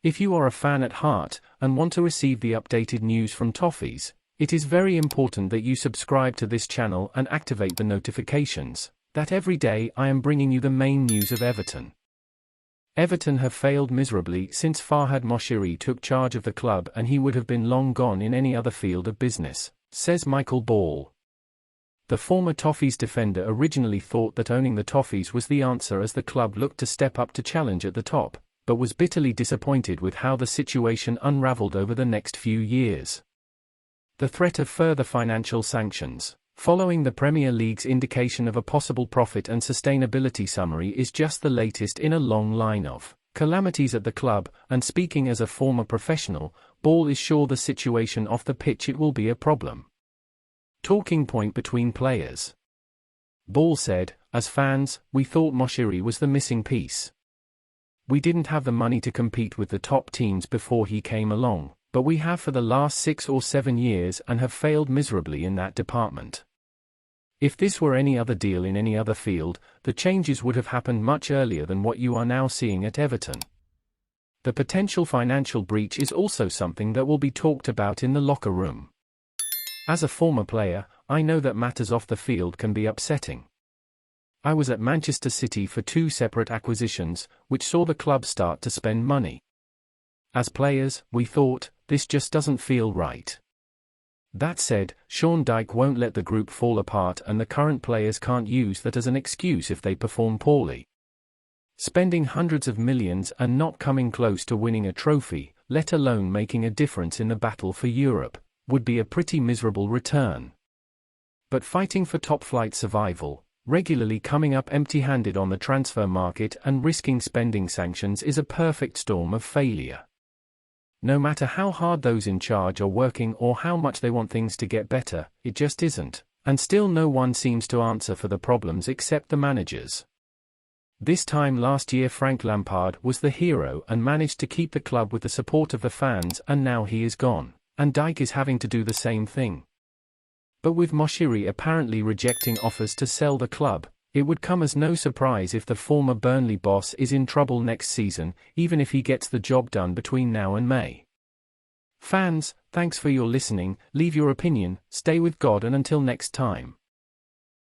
If you are a fan at heart and want to receive the updated news from Toffees, it is very important that you subscribe to this channel and activate the notifications, that every day I am bringing you the main news of Everton. Everton have failed miserably since Farhad Moshiri took charge of the club, and he would have been long gone in any other field of business, says Michael Ball. The former Toffees defender originally thought that owning the Toffees was the answer as the club looked to step up to challenge at the top, but was bitterly disappointed with how the situation unravelled over the next few years. The threat of further financial sanctions, following the Premier League's indication of a possible profit and sustainability summary, is just the latest in a long line of calamities at the club, and speaking as a former professional, Ball is sure the situation off the pitch it will be a problem. Talking point between players. Ball said, "As fans, we thought Moshiri was the missing piece. We didn't have the money to compete with the top teams before he came along, but we have for the last 6 or 7 years and have failed miserably in that department. If this were any other deal in any other field, the changes would have happened much earlier than what you are now seeing at Everton." The potential financial breach is also something that will be talked about in the locker room. As a former player, I know that matters off the field can be upsetting. I was at Manchester City for 2 separate acquisitions, which saw the club start to spend money. As players, we thought, this just doesn't feel right. That said, Sean Dyche won't let the group fall apart, and the current players can't use that as an excuse if they perform poorly. Spending hundreds of millions and not coming close to winning a trophy, let alone making a difference in the battle for Europe, would be a pretty miserable return. But fighting for top-flight survival, regularly coming up empty-handed on the transfer market and risking spending sanctions is a perfect storm of failure. No matter how hard those in charge are working or how much they want things to get better, it just isn't, and still no one seems to answer for the problems except the managers. This time last year Frank Lampard was the hero and managed to keep the club with the support of the fans, and now he is gone, and Dyche is having to do the same thing. But with Moshiri apparently rejecting offers to sell the club, it would come as no surprise if the former Burnley boss is in trouble next season, even if he gets the job done between now and May. Fans, thanks for your listening, leave your opinion, stay with God, and until next time.